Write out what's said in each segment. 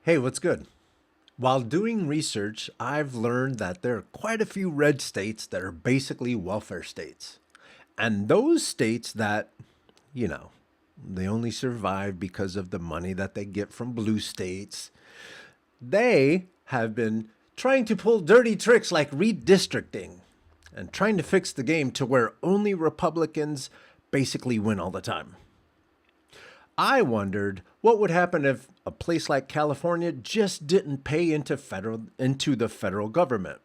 Hey, what's good? While doing research, I've learned that there are quite a few red states that are basically welfare states. And those states that, you know, they only survive because of the money that they get from blue states, they have been trying to pull dirty tricks like redistricting and trying to fix the game to where only Republicans basically win all the time. I wondered what would happen if a place like California just didn't pay into the federal government.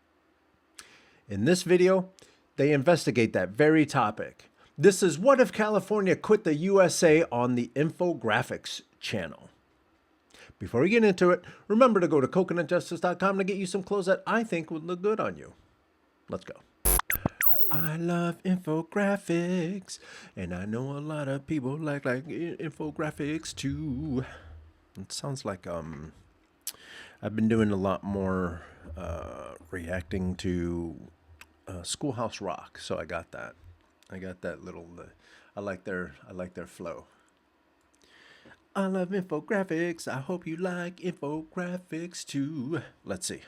In this video, they investigate that very topic. This is What If California Quit the USA on the Infographics channel. Before we get into it, remember to go to coconutjustice.com to get you some clothes that I think would look good on you. Let's go. I love infographics, and I know a lot of people like infographics too. It sounds like I've been doing a lot more reacting to Schoolhouse Rock, so I got that. I got that little. I like their flow. I love infographics. I hope you like infographics too. Let's see.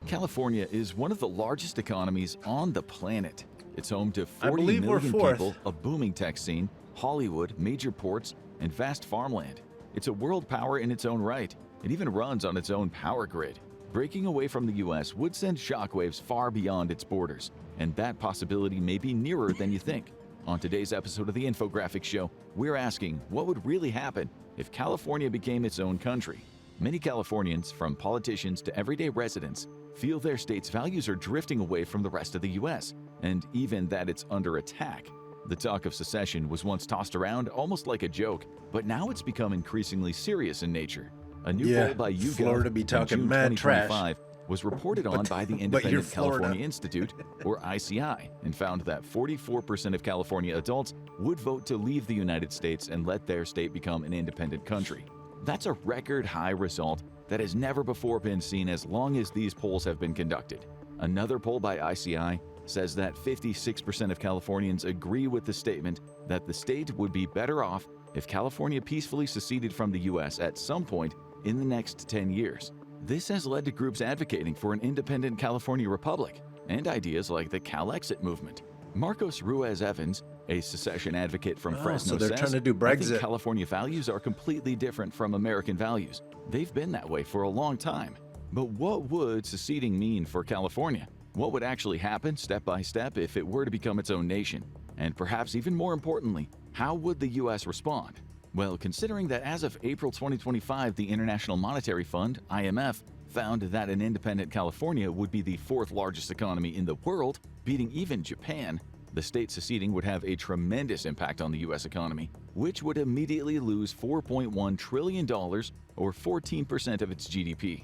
California is one of the largest economies on the planet. It's home to 40 believe we're million fourth. people, a booming tech scene, Hollywood, major ports, and vast farmland. It's a world power in its own right. It even runs on its own power grid. Breaking away from the U.S. would send shockwaves far beyond its borders, and that possibility may be nearer than you think. On today's episode of the Infographics Show, we're asking what would really happen if California became its own country. Many Californians, from politicians to everyday residents, feel their state's values are drifting away from the rest of the U.S., and even that it's under attack. The talk of secession was once tossed around almost like a joke, but now it's become increasingly serious in nature. A new poll by YouGov Florida be in talking June mad 2025 was reported on by the you're Independent Florida. California Institute, or ICI, and found that 44% of California adults would vote to leave the United States and let their state become an independent country. That's a record high result that has never before been seen as long as these polls have been conducted. Another poll by ICI says that 56% of Californians agree with the statement that the state would be better off if California peacefully seceded from the U.S. at some point in the next 10 years. This has led to groups advocating for an independent California republic and ideas like the Cal-Exit movement. Marcos Ruiz-Evans, a secession advocate from Fresno, so they're says, trying to do "I Brexit." think California values are completely different from American values. They've been that way for a long time. But what would seceding mean for California? What would actually happen step by step if it were to become its own nation? And perhaps even more importantly, how would the U.S. respond? Well, considering that as of April 2025, the International Monetary Fund, IMF, found that an independent California would be the fourth largest economy in the world, beating even Japan, the state seceding would have a tremendous impact on the U.S. economy, which would immediately lose $4.1 trillion, or 14% of its GDP.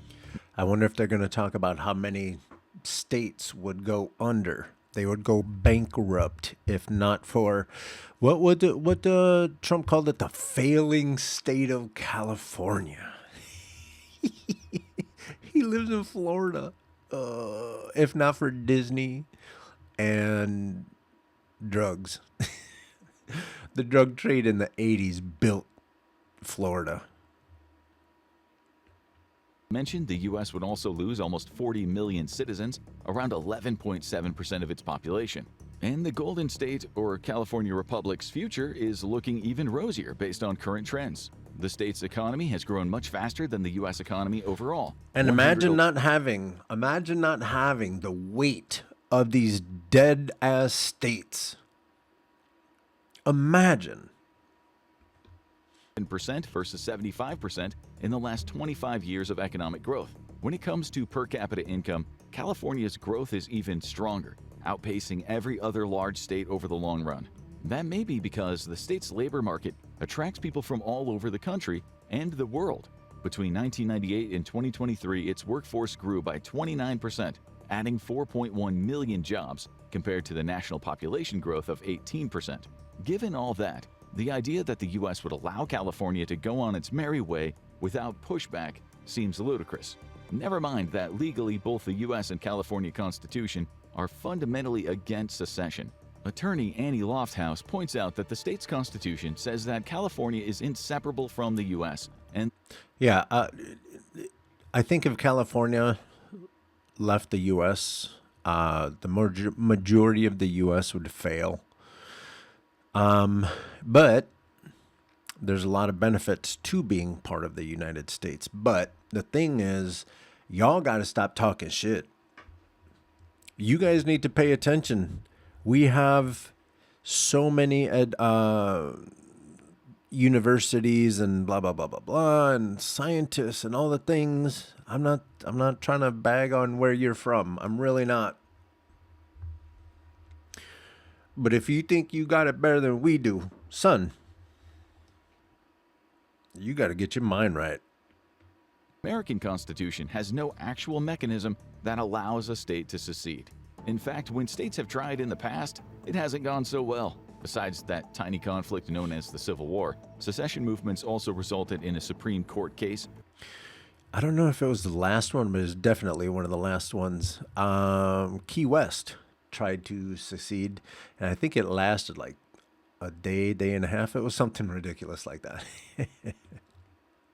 I wonder if they're going to talk about how many states would go under. They would go bankrupt if not for what Trump called it, the failing state of California. He lives in Florida. If not for Disney and drugs. The drug trade in the 80s built Florida. Mentioned, the U.S. would also lose almost 40 million citizens, around 11.7% of its population. And the Golden State, or California Republic's future, is looking even rosier based on current trends. The state's economy has grown much faster than the U.S. economy overall. And imagine not having the weight of these dead-ass states. Imagine. Percent versus 75% in the last 25 years of economic growth. When it comes to per capita income, California's growth is even stronger, outpacing every other large state over the long run. That may be because the state's labor market attracts people from all over the country and the world. Between 1998 and 2023, its workforce grew by 29%, adding 4.1 million jobs compared to the national population growth of 18%. Given all that, the idea that the U.S. would allow California to go on its merry way without pushback seems ludicrous. Never mind that legally both the U.S. and California Constitution are fundamentally against secession. Attorney Annie Lofthouse points out that the state's constitution says that California is inseparable from the U.S. and Yeah, I think if California left the U.S., the majority of the U.S. would fail. But there's a lot of benefits to being part of the United States. But the thing is, y'all got to stop talking shit. You guys need to pay attention. We have so many universities and blah blah blah blah blah and scientists and all the things. I'm not trying to bag on where you're from. I'm really not. But if you think you got it better than we do, son, you got to get your mind right. American Constitution has no actual mechanism that allows a state to secede. In fact, when states have tried in the past, it hasn't gone so well. Besides that tiny conflict known as the Civil War, secession movements also resulted in a Supreme Court case. I don't know if it was the last one, but it's definitely one of the last ones. Key West tried to secede, and I think it lasted like a day and a half. It was something ridiculous like that.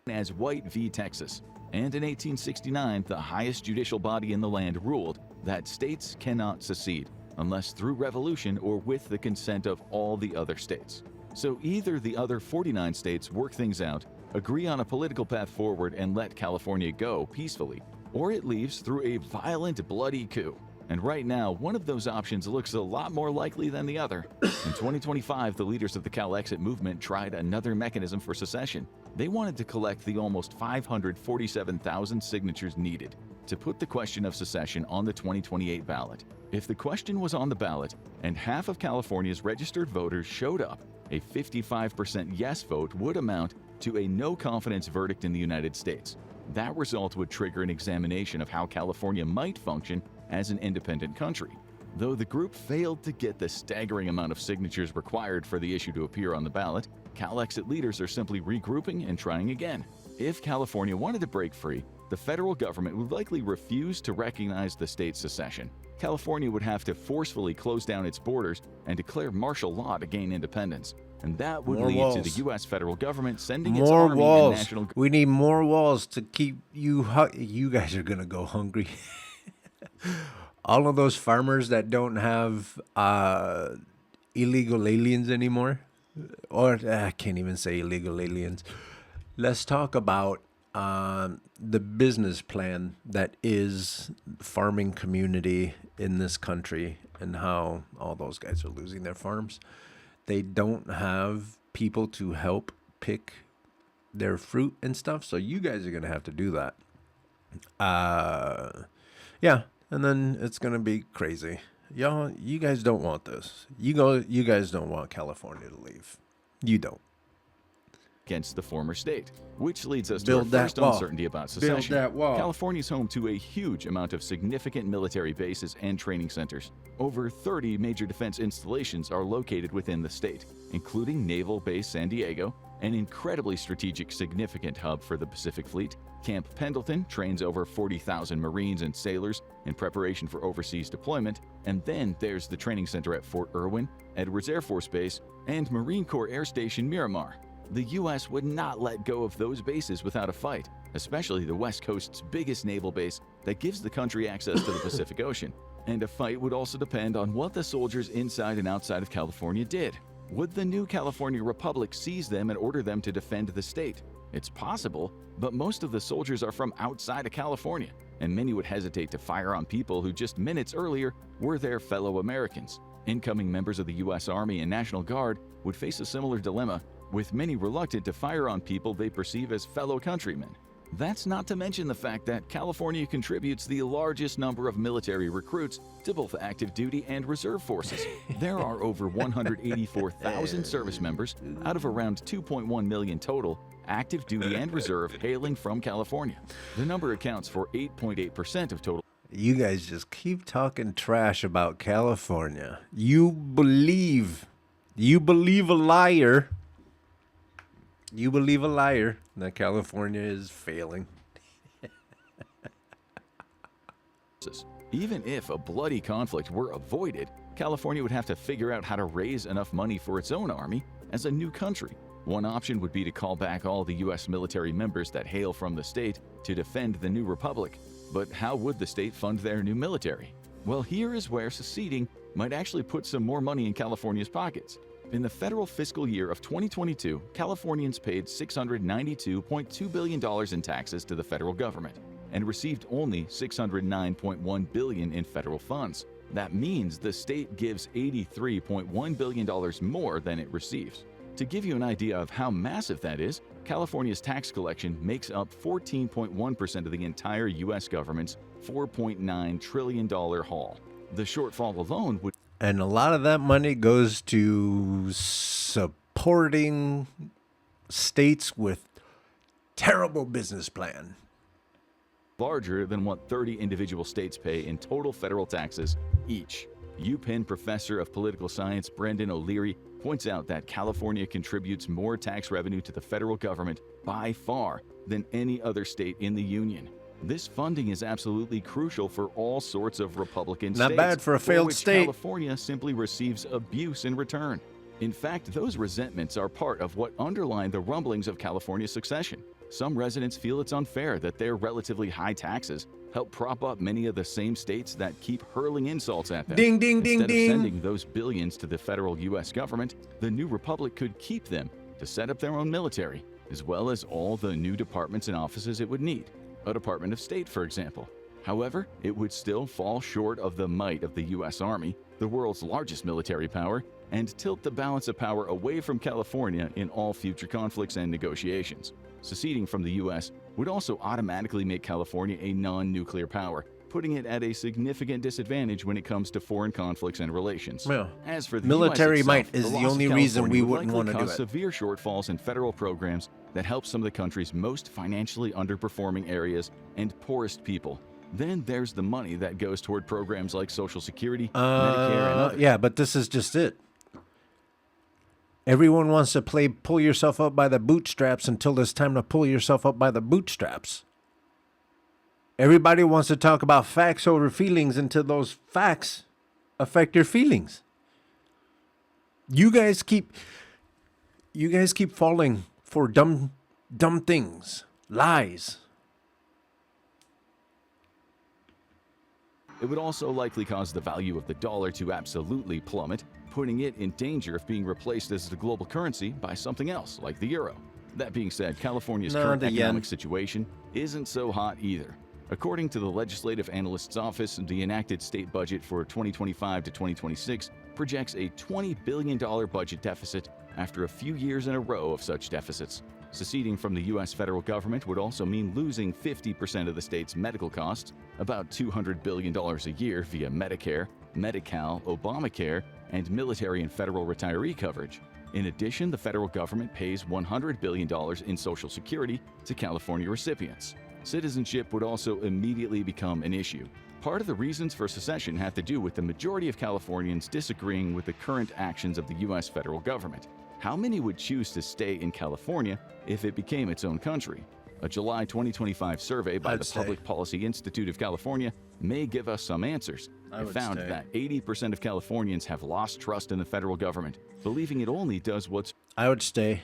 As White v. Texas. And in 1869, the highest judicial body in the land ruled that states cannot secede unless through revolution or with the consent of all the other states. So either the other 49 states work things out, agree on a political path forward, and let California go peacefully, or it leaves through a violent, bloody coup. And right now, one of those options looks a lot more likely than the other. In 2025, the leaders of the Cal-Exit movement tried another mechanism for secession. They wanted to collect the almost 547,000 signatures needed to put the question of secession on the 2028 ballot. If the question was on the ballot and half of California's registered voters showed up, a 55% yes vote would amount to a no-confidence verdict in the United States. That result would trigger an examination of how California might function as an independent country. Though the group failed to get the staggering amount of signatures required for the issue to appear on the ballot, Cal-Exit leaders are simply regrouping and trying again. If California wanted to break free, the federal government would likely refuse to recognize the state's secession. California would have to forcefully close down its borders and declare martial law to gain independence. And that would lead to the U.S. federal government sending its More army walls. and national... We need more walls to keep you... You guys are going to go hungry. All of those farmers that don't have illegal aliens anymore. Or I can't even say illegal aliens. Let's talk about the business plan that is farming community in this country and how all those guys are losing their farms. They don't have people to help pick their fruit and stuff, so you guys are going to have to do that. Yeah, and then it's going to be crazy. Y'all, you guys don't want this. You guys don't want California to leave. You don't. Against the former state, which leads us Build to our that first wall. uncertainty about Build secession. that wall. California is home to a huge amount of significant military bases and training centers. Over 30 major defense installations are located within the state, including Naval Base San Diego, an incredibly strategic significant hub for the Pacific Fleet. Camp Pendleton trains over 40,000 Marines and sailors in preparation for overseas deployment. And then there's the training center at Fort Irwin, Edwards Air Force Base, and Marine Corps Air Station Miramar. The U.S. would not let go of those bases without a fight, especially the West Coast's biggest naval base that gives the country access to the Pacific Ocean. And a fight would also depend on what the soldiers inside and outside of California did. Would the new California Republic seize them and order them to defend the state? It's possible, but most of the soldiers are from outside of California, and many would hesitate to fire on people who just minutes earlier were their fellow Americans. Incoming members of the U.S. Army and National Guard would face a similar dilemma, with many reluctant to fire on people they perceive as fellow countrymen. That's not to mention the fact that California contributes the largest number of military recruits to both active duty and reserve forces. There are over 184,000 service members out of around 2.1 million total, active duty and reserve, hailing from California. The number accounts for 8.8% of total. You guys just keep talking trash about California. You believe a liar. You believe a liar that California is failing. Even if a bloody conflict were avoided, California would have to figure out how to raise enough money for its own army as a new country. One option would be to call back all the U.S. military members that hail from the state to defend the new republic. But how would the state fund their new military? Well, here is where seceding might actually put some more money in California's pockets. In the federal fiscal year of 2022, Californians paid $692.2 billion in taxes to the federal government and received only $609.1 billion in federal funds. That means the state gives $83.1 billion more than it receives. To give you an idea of how massive that is, California's tax collection makes up 14.1% of the entire U.S. government's $4.9 trillion haul. The shortfall alone would... And a lot of that money goes to supporting states with terrible business plan. larger than what 30 individual states pay in total federal taxes each. UPenn professor of political science Brendan O'Leary points out that California contributes more tax revenue to the federal government by far than any other state in the union. This funding is absolutely crucial for all sorts of Republican states. Not bad for a failed which state. California simply receives abuse in return. In fact, those resentments are part of what underline the rumblings of California's succession. Some residents feel it's unfair that their relatively high taxes help prop up many of the same states that keep hurling insults at them. Ding, ding, ding, Instead of ding. sending those billions to the federal U.S. government, the new republic could keep them to set up their own military, as well as all the new departments and offices it would need. A Department of State, for example. However, it would still fall short of the might of the U.S. Army, the world's largest military power, and tilt the balance of power away from California in all future conflicts and negotiations. Seceding from the U.S. would also automatically make California a non-nuclear power, putting it at a significant disadvantage when it comes to foreign conflicts and relations. Well, As for the military US might itself, is the the loss of only reason California we would wouldn't likely want to do cause it. severe shortfalls in federal programs that help some of the country's most financially underperforming areas and poorest people. Then there's the money that goes toward programs like Social Security, Medicare, and others. Yeah, but this is just it. Everyone wants to play pull yourself up by the bootstraps until it's time to pull yourself up by the bootstraps. Everybody wants to talk about facts over feelings until those facts affect your feelings. You guys keep falling for dumb things, lies. It would also likely cause the value of the dollar to absolutely plummet, putting it in danger of being replaced as the global currency by something else, like the euro. That being said, California's current the yen. economic situation isn't so hot either. According to the Legislative Analyst's Office, the enacted state budget for 2025 to 2026 projects a $20 billion budget deficit after a few years in a row of such deficits. Seceding from the U.S. federal government would also mean losing 50% of the state's medical costs, about $200 billion a year via Medicare, Medi-Cal, Obamacare, and military and federal retiree coverage. In addition, the federal government pays $100 billion in Social Security to California recipients. Citizenship would also immediately become an issue. Part of the reasons for secession had to do with the majority of Californians disagreeing with the current actions of the U.S. federal government. How many would choose to stay in California if it became its own country? A July 2025 survey by the Public Policy Institute of California may give us some answers. It found that 80% of Californians have lost trust in the federal government, believing it only does what's... I would stay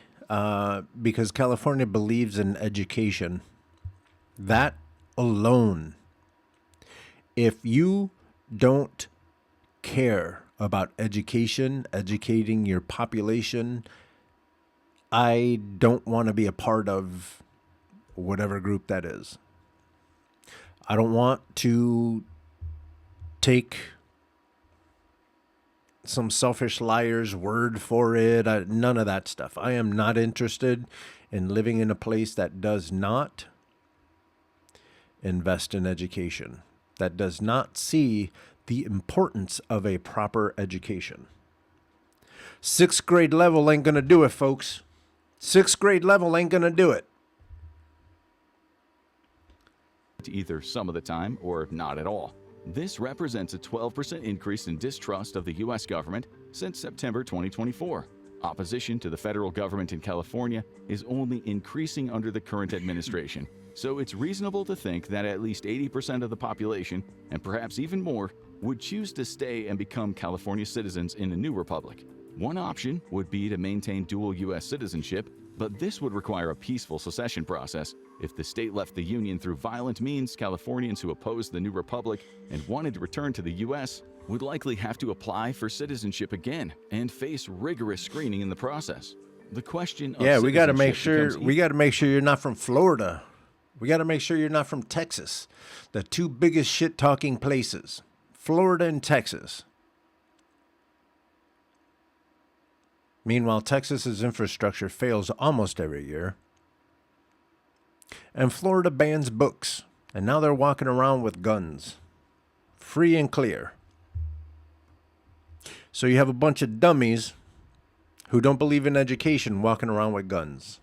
because California believes in education. That alone. If you don't care about education, educating your population, I don't want to be a part of whatever group that is. I don't want to take some selfish liar's word for it. None of that stuff. I am not interested in living in a place that does not invest in education, that does not see the importance of a proper education. 6th grade level ain't going to do it, folks. 6th grade level ain't going to do it. either some of the time or not at all. This represents a 12% increase in distrust of the U.S. government since September 2024. Opposition to the federal government in California is only increasing under the current administration, so it's reasonable to think that at least 80% of the population, and perhaps even more, would choose to stay and become California citizens in the new republic. One option would be to maintain dual U.S. citizenship, but this would require a peaceful secession process. If the state left the Union through violent means, Californians who opposed the new republic and wanted to return to the U.S. would likely have to apply for citizenship again and face rigorous screening in the process. The question of Yeah, we got to make citizenship sure becomes you're not from Florida. We got to make sure you're not from Texas. The two biggest shit talking places, Florida and Texas. Meanwhile, Texas's infrastructure fails almost every year. And Florida bans books, and now they're walking around with guns. Free and clear. So you have a bunch of dummies who don't believe in education walking around with guns.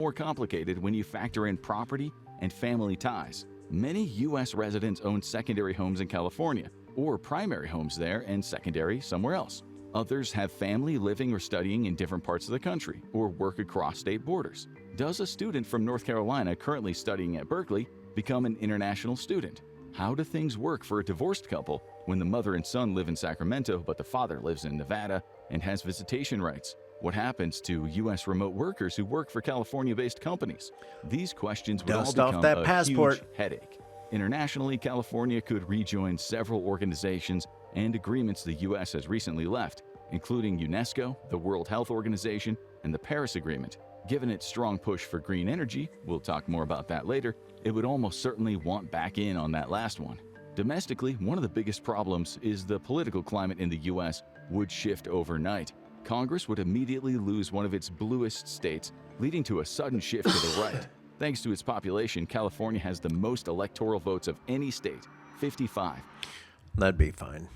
more complicated when you factor in property and family ties. Many U.S. residents own secondary homes in California, or primary homes there and secondary somewhere else. Others have family living or studying in different parts of the country, or work across state borders. Does a student from North Carolina currently studying at Berkeley become an international student? How do things work for a divorced couple when the mother and son live in Sacramento but the father lives in Nevada and has visitation rights? What happens to U.S. remote workers who work for California-based companies? These questions would all become a huge headache. Internationally, California could rejoin several organizations and agreements the U.S. has recently left, including UNESCO, the World Health Organization, and the Paris Agreement. Given its strong push for green energy, we'll talk more about that later, it would almost certainly want back in on that last one. Domestically, one of the biggest problems is the political climate in the U.S. would shift overnight. Congress would immediately lose one of its bluest states, leading to a sudden shift to the right. Thanks to its population, California has the most electoral votes of any state, 55. That'd be fine.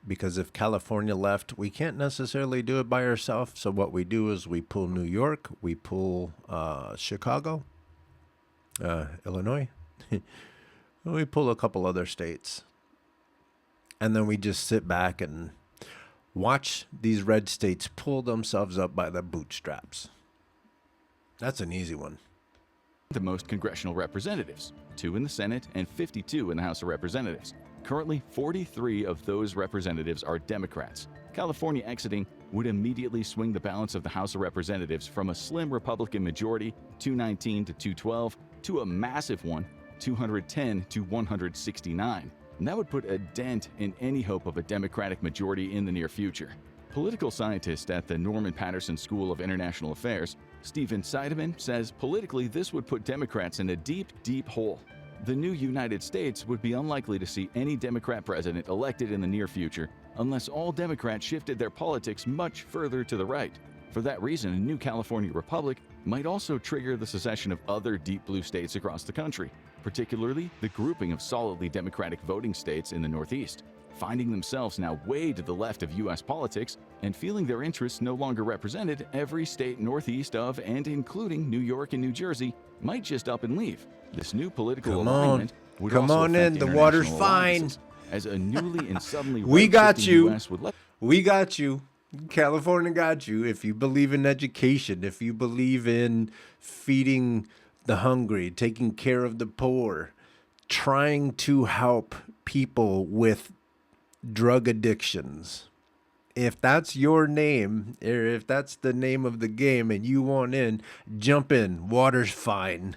Because if California left, we can't necessarily do it by ourselves. So what we do is we pull New York, we pull Chicago, Illinois, we pull a couple other states. And then we just sit back and watch these red states pull themselves up by the bootstraps. That's an easy one. The most congressional representatives, 2 in the Senate and 52 in the House of Representatives. Currently, 43 of those representatives are Democrats. California exiting would immediately swing the balance of the House of Representatives from a slim Republican majority, 219 to 212, to a massive one, 210 to 169. And that would put a dent in any hope of a Democratic majority in the near future. Political scientist at the Norman Patterson School of International Affairs, Stephen Seidemann, says politically this would put Democrats in a deep, deep hole. The new United States would be unlikely to see any Democrat president elected in the near future unless all Democrats shifted their politics much further to the right. For that reason, a new California republic might also trigger the secession of other deep blue states across the country, particularly the grouping of solidly Democratic voting states in the Northeast. Finding themselves now way to the left of U.S. politics and feeling their interests no longer represented, every state northeast of and including New York and New Jersey might just up and leave. This new political alignment would also affect the water's fine. As a newly and suddenly We got you. US would let We got you. California got you. If you believe in education, if you believe in feeding the hungry, taking care of the poor, trying to help people with drug addictions. If that's your name, or if that's the name of the game and you want in, jump in. Water's fine.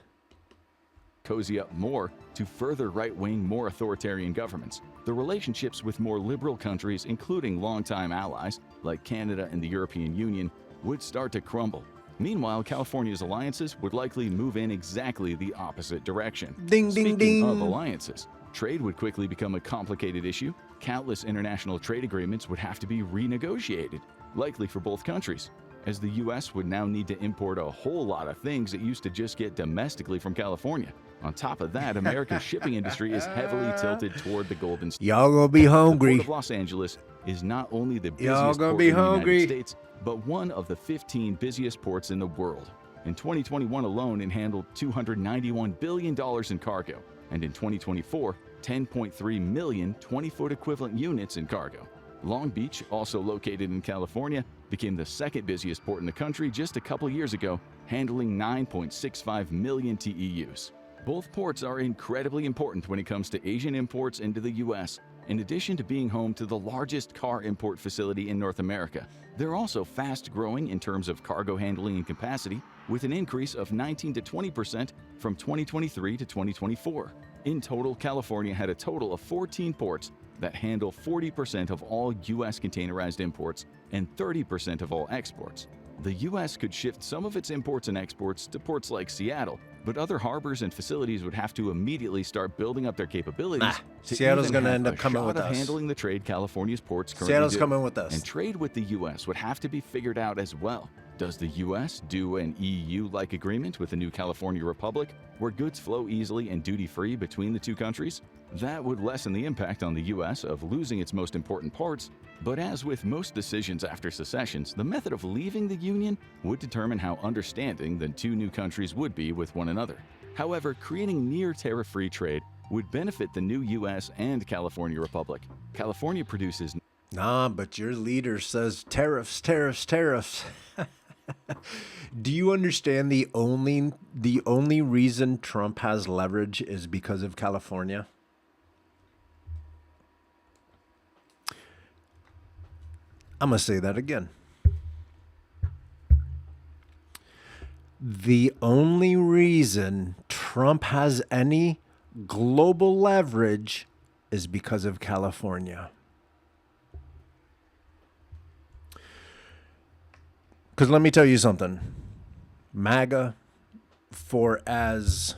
cozy up more to further right-wing, more authoritarian governments. The relationships with more liberal countries, including longtime allies like Canada and the European Union, would start to crumble. Meanwhile, California's alliances would likely move in exactly the opposite direction. Ding, ding, ding. Speaking of alliances, trade would quickly become a complicated issue. Countless international trade agreements would have to be renegotiated, likely for both countries, as the U.S. would now need to import a whole lot of things that used to just get domestically from California. On top of that, America's shipping industry is heavily tilted toward the Golden State. Y'all gonna be hungry. The Port of Los Angeles is not only the busiest Y'all gonna port be in the hungry. United States, but one of the 15 busiest ports in the world. In 2021 alone, it handled $291 billion in cargo, and in 2024, 10.3 million 20-foot equivalent units in cargo. Long Beach, also located in California, became the second busiest port in the country just a couple years ago, handling 9.65 million TEUs. Both ports are incredibly important when it comes to Asian imports into the U.S., In addition to being home to the largest car import facility in North America, they're also fast growing in terms of cargo handling and capacity, with an increase of 19 to 20% from 2023 to 2024. In total, California had a total of 14 ports that handle 40% of all U.S. containerized imports and 30% of all exports. The U.S. could shift some of its imports and exports to ports like Seattle, but other harbors and facilities would have to immediately start building up their capabilities to Seattle's even going to have end up a coming shot with of us. handling the trade California's ports currently Seattle's do. coming with us. And trade with the U.S. would have to be figured out as well. Does the U.S. do an EU-like agreement with the new California Republic, where goods flow easily and duty-free between the two countries? That would lessen the impact on the U.S. of losing its most important parts, but as with most decisions after secessions, the method of leaving the Union would determine how understanding the two new countries would be with one another. However, creating near tariff-free trade would benefit the new U.S. and California Republic. California produces... Nah, but your leader says tariffs, tariffs, tariffs. Do you understand the only reason Trump has leverage is because of California? I'm going to say that again. The only reason Trump has any global leverage is because of California. Because let me tell you something. MAGA, for as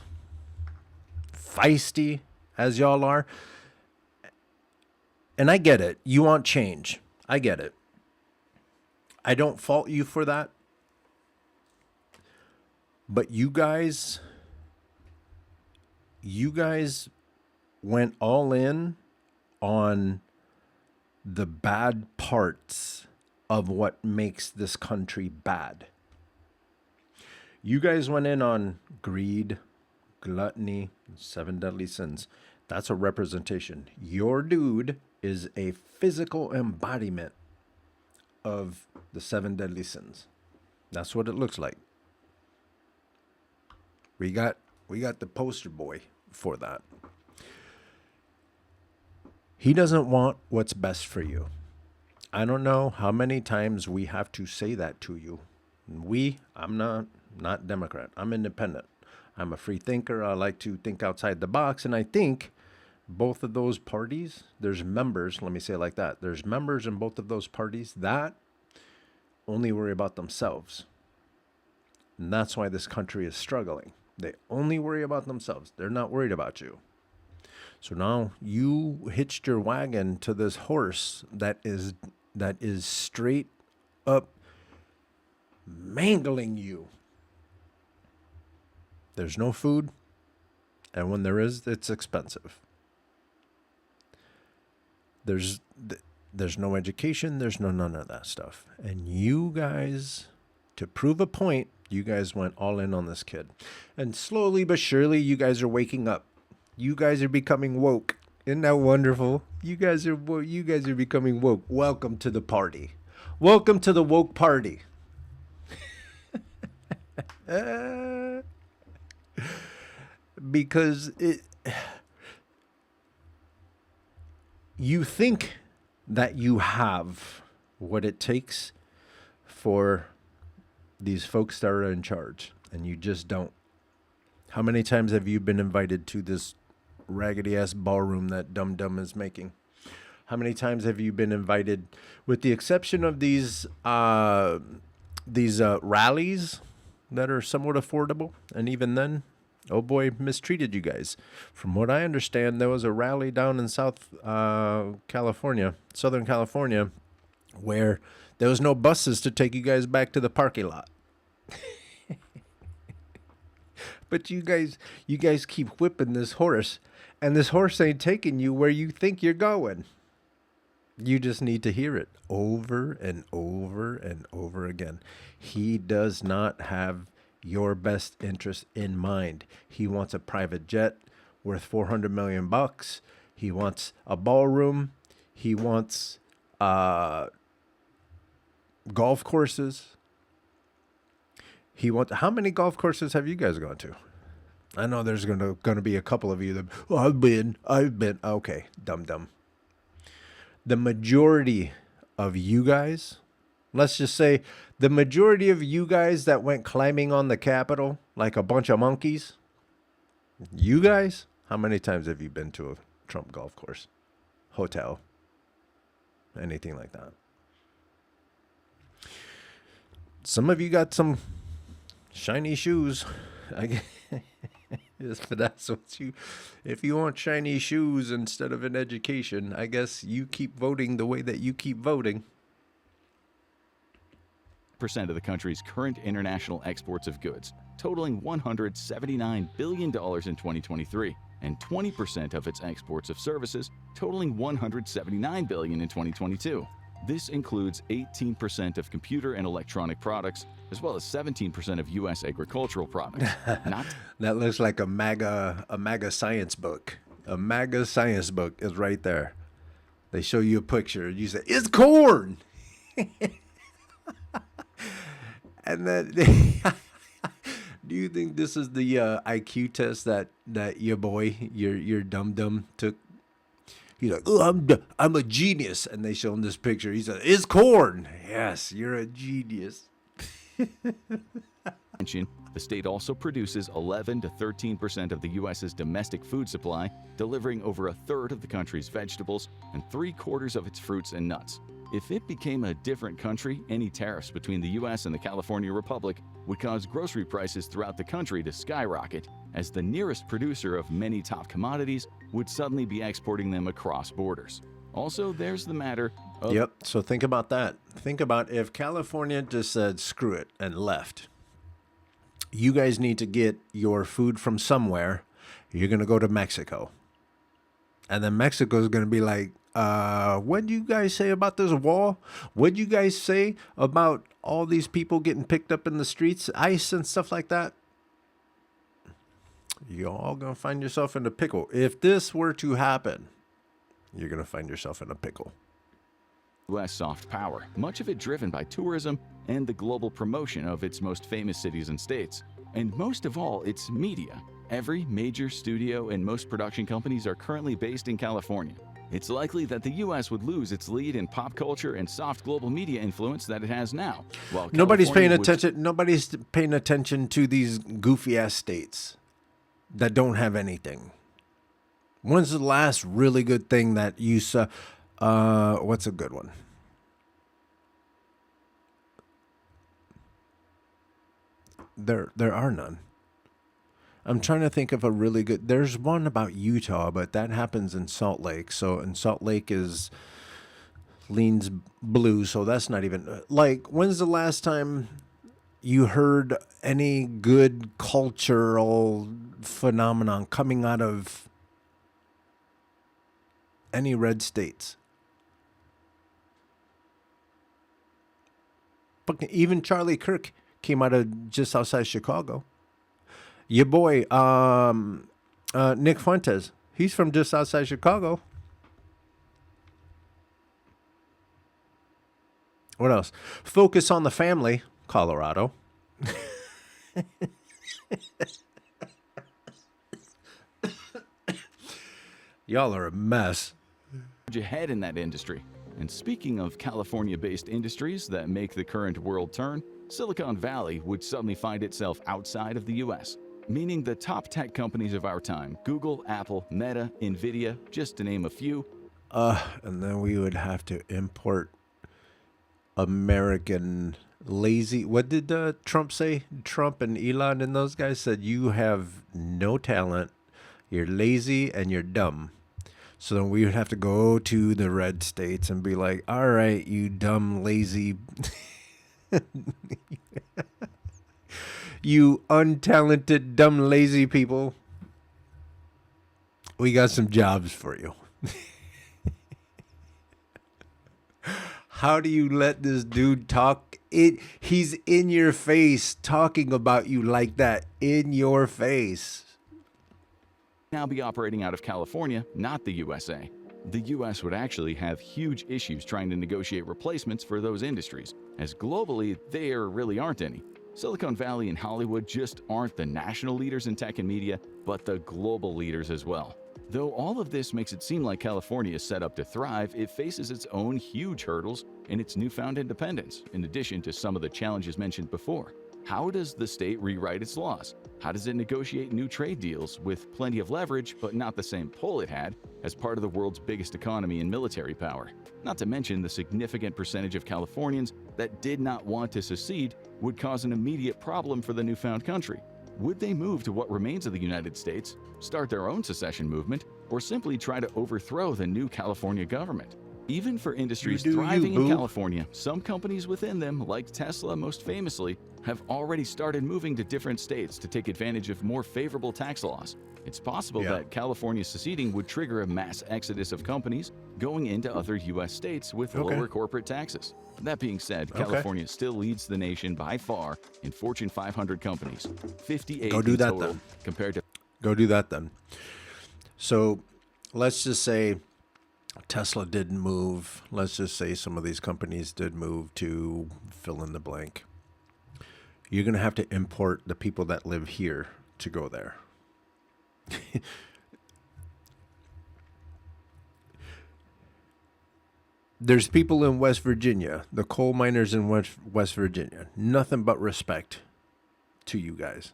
feisty as y'all are, and I get it. You want change. I get it. I don't fault you for that. But you guys went all in on the bad parts of what makes this country bad. You guys went in on greed, gluttony, 7 deadly sins. That's a representation. Your dude is a physical embodiment of the 7 deadly sins. That's what it looks like. We got the poster boy for that. He doesn't want what's best for you. I don't know how many times we have to say that to you. I'm not Democrat. I'm independent. I'm a free thinker. I like to think outside the box. And I think both of those parties, there's members, let me say it like that. There's members in both of those parties that only worry about themselves. And that's why this country is struggling. They only worry about themselves. They're not worried about you. So now you hitched your wagon to this horse that is straight up mangling you. There's no food, and when there is, it's expensive. There's no education, there's none of that stuff. And you guys, to prove a point, you guys went all in on this kid. And slowly but surely, you guys are waking up. You guys are becoming woke. Isn't that wonderful? You guys are becoming woke. Welcome to the party. Welcome to the woke party. Because you think that you have what it takes for these folks that are in charge, and you just don't. How many times have you been invited to this raggedy ass ballroom that Dum Dum is making? How many times have you been invited, with the exception of these rallies that are somewhat affordable, and even then, oh boy, mistreated you guys. From what I understand, there was a rally down in Southern California, where there was no buses to take you guys back to the parking lot. But you guys keep whipping this horse, and this horse ain't taking you where you think you're going. You just need to hear it over and over and over again. He does not have your best interest in mind. He wants a private jet worth $400 million. He wants a ballroom. He wants golf courses. How many golf courses have you guys gone to? I know there's gonna be a couple of you that, I've been. Okay, dum. the majority of you guys, let's just say the majority of you guys that went climbing on the Capitol like a bunch of monkeys, you guys, how many times have you been to a Trump golf course, hotel, anything like that? Some of you got some shiny shoes. I guess. If that's what you, if you want shiny shoes instead of an education, I guess you keep voting the way that you keep voting. Percent of the country's current international exports of goods, totaling $179 billion in 2023, and 20% of its exports of services, totaling $179 billion in 2022. This includes 18% of computer and electronic products, as well as 17% of U.S. agricultural products. That looks like a MAGA science book. A MAGA science book is right there. They show you a picture. You say, it's corn. And then, do you think this is the IQ test that your boy, your dum-dum took? He's like, oh, I'm a genius. And they show him this picture. He said, it's corn. Yes, you're a genius. The state also produces 11 to 13% of the U.S.'s domestic food supply, delivering over a third of the country's vegetables and 3/4 of its fruits and nuts. If it became a different country, any tariffs between the U.S. and the California Republic would cause grocery prices throughout the country to skyrocket, as the nearest producer of many top commodities would suddenly be exporting them across borders. Also, there's the matter of... Yep, so think about that. Think about if California just said, screw it, and left. You guys need to get your food from somewhere. You're going to go to Mexico. And then Mexico is going to be like, what do you guys say about this wall? What do you guys say about all these people getting picked up in the streets, ICE and stuff like that? You're all going to find yourself in a pickle. If this were to happen, you're going to find yourself in a pickle. U.S. soft power, much of it driven by tourism and the global promotion of its most famous cities and states. And most of all, its media. Every major studio and most production companies are currently based in California. It's likely that the U.S. would lose its lead in pop culture and soft global media influence that it has now. While nobody's paying attention. Nobody's paying attention to these goofy ass states that don't have anything. When's the last really good thing that you saw? What's a good one? There are none. I'm trying to think of a really good. There's one about Utah, but that happens in Salt Lake. So, and Salt Lake leans blue, so that's not even like. When's the last time you heard any good cultural phenomenon coming out of any red states? But even Charlie Kirk came out of just outside Chicago. Your boy, Nick Fuentes, he's from just outside Chicago. What else? Focus on the Family, Colorado. Y'all are a mess. Ahead in that industry. And speaking of California-based industries that make the current world turn, Silicon Valley would suddenly find itself outside of the U.S., meaning the top tech companies of our time, Google, Apple, Meta, Nvidia, just to name a few. And then we would have to import American lazy. What did Trump say? Trump and Elon and those guys said, you have no talent, you're lazy, and you're dumb. So then we would have to go to the red states and be like, all right, you dumb, lazy, you untalented, dumb, lazy people. We got some jobs for you. How do you let this dude talk? He's in your face talking about you like that, in your face. Now be operating out of California, not the USA. The US would actually have huge issues trying to negotiate replacements for those industries, as globally there really aren't any. Silicon Valley and Hollywood just aren't the national leaders in tech and media, but the global leaders as well. Though all of this makes it seem like California is set up to thrive, it faces its own huge hurdles in its newfound independence, in addition to some of the challenges mentioned before. How does the state rewrite its laws? How does it negotiate new trade deals with plenty of leverage but not the same pull it had as part of the world's biggest economy and military power? Not to mention the significant percentage of Californians that did not want to secede would cause an immediate problem for the newfound country. Would they move to what remains of the United States, start their own secession movement, or simply try to overthrow the new California government? Even for industries thriving in California, some companies within them, like Tesla most famously, have already started moving to different states to take advantage of more favorable tax laws. It's possible that California seceding would trigger a mass exodus of companies going into other U.S. states with lower corporate taxes. That being said, California still leads the nation by far in Fortune 500 companies, 58 in total, compared to... Go do that then. So let's just say Tesla didn't move. Let's just say some of these companies did move to fill in the blank. You're going to have to import the people that live here to go there. There's people in West Virginia, the coal miners in West Virginia, nothing but respect to you guys.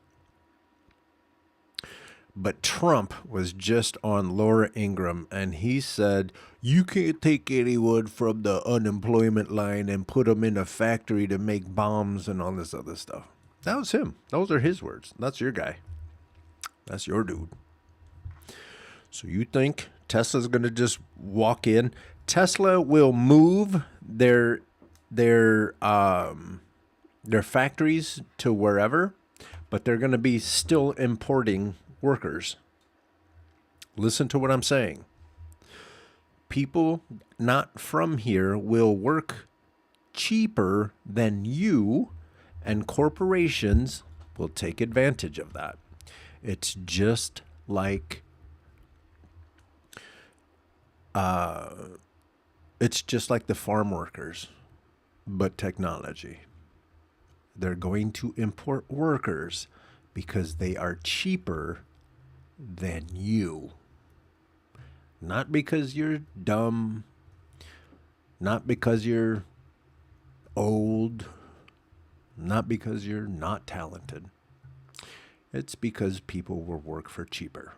But Trump was just on Laura Ingraham, and he said, you can't take anyone from the unemployment line and put them in a factory to make bombs and all this other stuff. That was him. Those are his words. That's your guy. That's your dude. So you think Tesla's going to just walk in? Tesla will move their factories to wherever, but they're going to be still importing workers. Listen to what I'm saying. People not from here will work cheaper than you, and corporations will take advantage of that. It's just like the farm workers, but technology. They're going to import workers because they are cheaper than you. Not because you're dumb, not because you're old, not because you're not talented. It's because people will work for cheaper.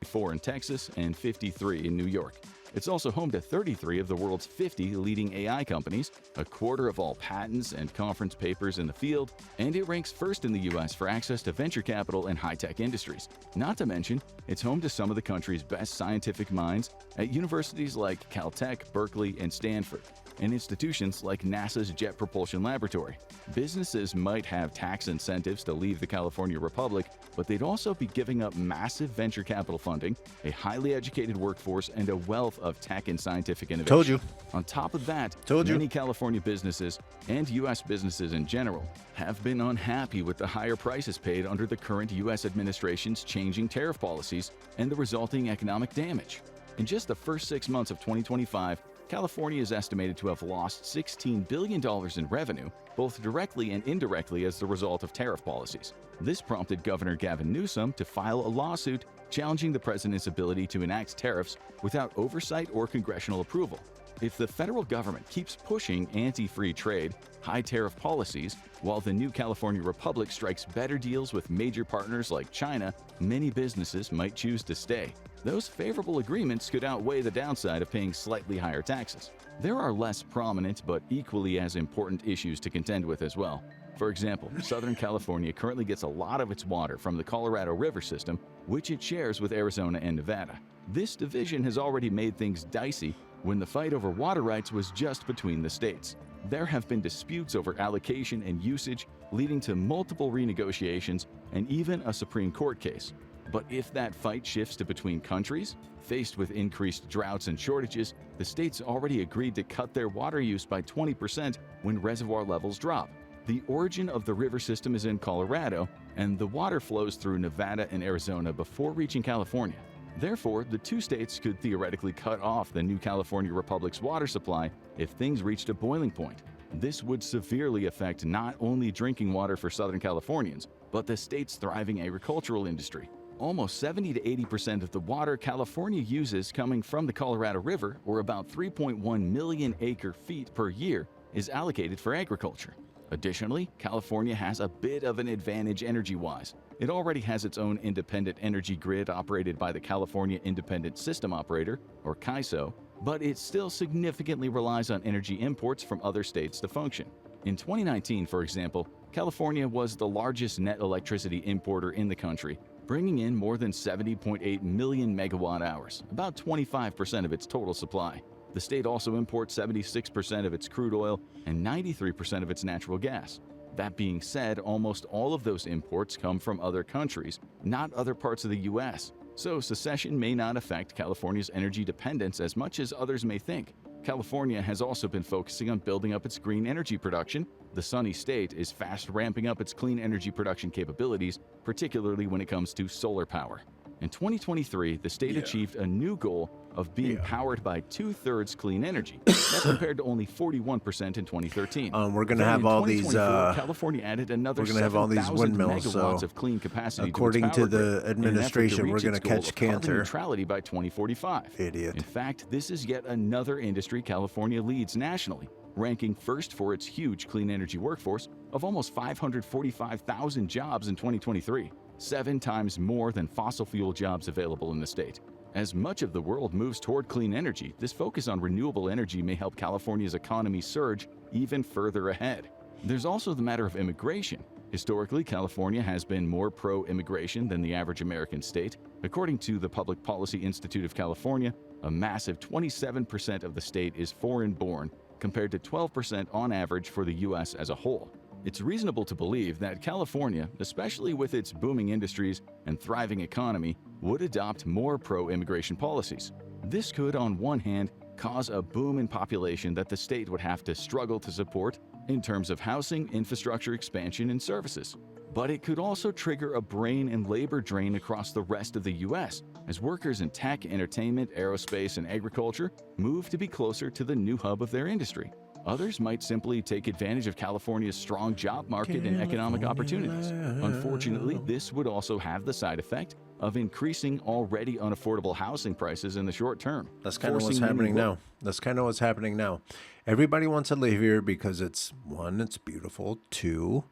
4 in Texas and 53 in New York. It's also home to 33 of the world's 50 leading AI companies, a quarter of all patents and conference papers in the field, and it ranks first in the U.S. for access to venture capital and high-tech industries. Not to mention, it's home to some of the country's best scientific minds at universities like Caltech, Berkeley, and Stanford, and institutions like NASA's Jet Propulsion Laboratory. Businesses might have tax incentives to leave the California Republic, but they'd also be giving up massive venture capital funding, a highly educated workforce, and a wealth of tech and scientific innovation. Told you. On top of that, many California businesses and U.S. businesses in general have been unhappy with the higher prices paid under the current U.S. administration's changing tariff policies and the resulting economic damage. In just the first 6 months of 2025, California is estimated to have lost $16 billion in revenue, both directly and indirectly as the result of tariff policies. This prompted Governor Gavin Newsom to file a lawsuit challenging the president's ability to enact tariffs without oversight or congressional approval. If the federal government keeps pushing anti-free trade, high tariff policies, while the new California Republic strikes better deals with major partners like China, many businesses might choose to stay. Those favorable agreements could outweigh the downside of paying slightly higher taxes. There are less prominent but equally as important issues to contend with as well. For example, Southern California currently gets a lot of its water from the Colorado River system, which it shares with Arizona and Nevada. This division has already made things dicey when the fight over water rights was just between the states. There have been disputes over allocation and usage, leading to multiple renegotiations and even a Supreme Court case. But if that fight shifts to between countries, faced with increased droughts and shortages, the states already agreed to cut their water use by 20% when reservoir levels drop. The origin of the river system is in Colorado, and the water flows through Nevada and Arizona before reaching California. Therefore, the two states could theoretically cut off the new California Republic's water supply if things reached a boiling point. This would severely affect not only drinking water for Southern Californians, but the state's thriving agricultural industry. Almost 70 to 80% of the water California uses coming from the Colorado River, or about 3.1 million acre-feet per year, is allocated for agriculture. Additionally, California has a bit of an advantage energy-wise. It already has its own independent energy grid operated by the California Independent System Operator, or CAISO, but it still significantly relies on energy imports from other states to function. In 2019, for example, California was the largest net electricity importer in the country, bringing in more than 70.8 million megawatt hours, about 25% of its total supply. The state also imports 76% of its crude oil and 93% of its natural gas. That being said, almost all of those imports come from other countries, not other parts of the U.S., so secession may not affect California's energy dependence as much as others may think. California has also been focusing on building up its green energy production. The sunny state is fast ramping up its clean energy production capabilities, particularly when it comes to solar power. In 2023, the state achieved a new goal of being powered by 2/3 clean energy. That's compared to only 41% in 2013. We're going to have all these. California added another we're going to have all these 7,000 windmills. megawatts So, of clean capacity according to the administration, we're going to catch carbon cancer. neutrality by 2045. Idiot. In fact, this is yet another industry California leads nationally, ranking first for its huge clean energy workforce of almost 545,000 jobs in 2023, 7 times more than fossil fuel jobs available in the state. As much of the world moves toward clean energy, this focus on renewable energy may help California's economy surge even further ahead. There's also the matter of immigration. Historically, California has been more pro-immigration than the average American state. According to the Public Policy Institute of California, a massive 27% of the state is foreign-born, compared to 12% on average for the U.S. as a whole. It's reasonable to believe that California, especially with its booming industries and thriving economy, would adopt more pro-immigration policies. This could, on one hand, cause a boom in population that the state would have to struggle to support in terms of housing, infrastructure expansion, and services. But it could also trigger a brain and labor drain across the rest of the U.S. as workers in tech, entertainment, aerospace, and agriculture move to be closer to the new hub of their industry. Others might simply take advantage of California's strong job market and economic opportunities. Unfortunately, this would also have the side effect of increasing already unaffordable housing prices in the short term. That's kind of what's happening now. That's kind of what's happening now. Everybody wants to live here because it's, one, it's beautiful. Two,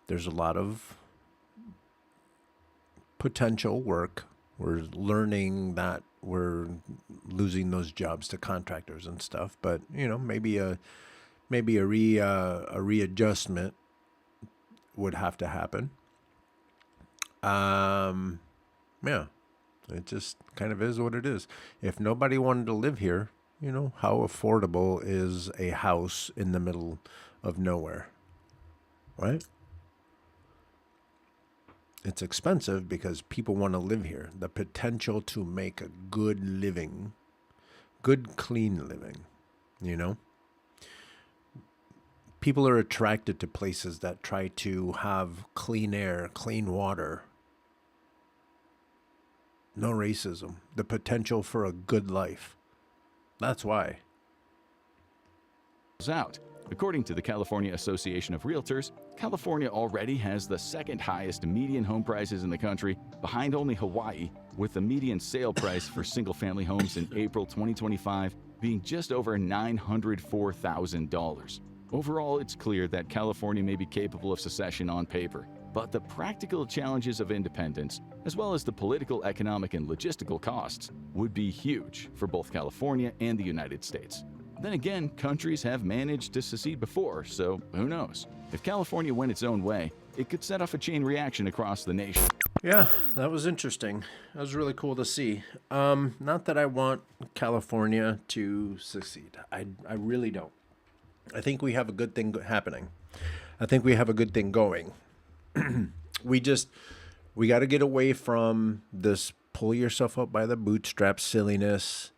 there's a lot of potential work. We're learning that we're losing those jobs to contractors and stuff, but maybe a readjustment would have to happen. Yeah, it just kind of is what it is. If nobody wanted to live here, how affordable is a house in the middle of nowhere, right? It's expensive because people want to live here. The potential to make a good living, good, clean living, People are attracted to places that try to have clean air, clean water. No racism. The potential for a good life. That's why. Out. According to the California Association of Realtors, California already has the second highest median home prices in the country, behind only Hawaii, with the median sale price for single-family homes in April 2025 being just over $904,000. Overall, it's clear that California may be capable of secession on paper, but the practical challenges of independence, as well as the political, economic, and logistical costs, would be huge for both California and the United States. Then again, countries have managed to secede before, so who knows? If California went its own way, it could set off a chain reaction across the nation. Yeah, that was interesting. That was really cool to see. Not that I want California to succeed. I really don't. I think we have a good thing happening. I think we have a good thing going. We got to get away from this pull yourself up by the bootstraps silliness.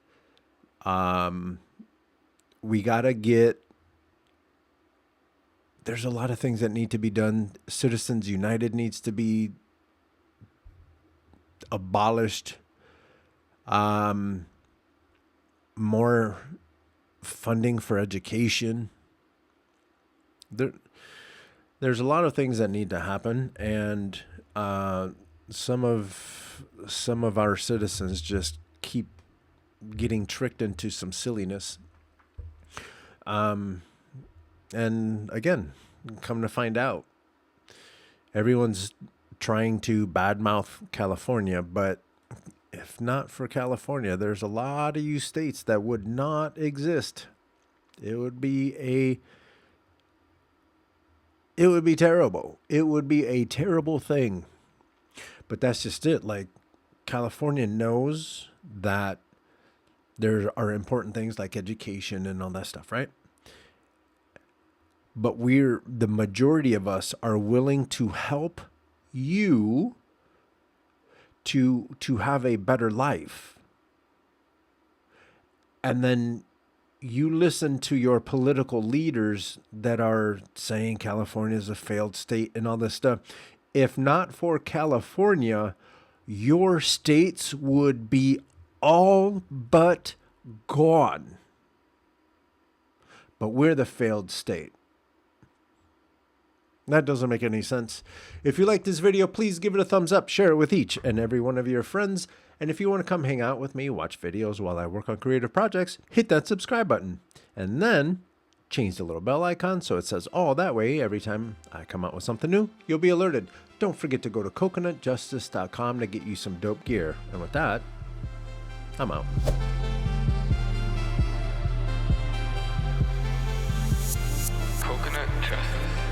We got to there's a lot of things that need to be done. Citizens United needs to be abolished. More funding for education. there, there's a lot of things that need to happen, and some of our citizens just keep getting tricked into some silliness. And again, come to find out, everyone's trying to badmouth California, but if not for California, there's a lot of you states that would not exist. It would be terrible. It would be a terrible thing. But that's just it. Like, California knows that there are important things like education and all that stuff, right? But the majority of us are willing to help you to have a better life. And then you listen to your political leaders that are saying California is a failed state and all this stuff. If not for California, your states would be all but gone. But we're the failed state. That doesn't make any sense. If you like this video, please give it a thumbs up, share it with each and every one of your friends. And if you want to come hang out with me, watch videos while I work on creative projects, hit that subscribe button. And then change the little bell icon so it says all. That way, every time I come out with something new, you'll be alerted. Don't forget to go to coconutjustice.com to get you some dope gear. And with that, I'm out. Coconut Justice.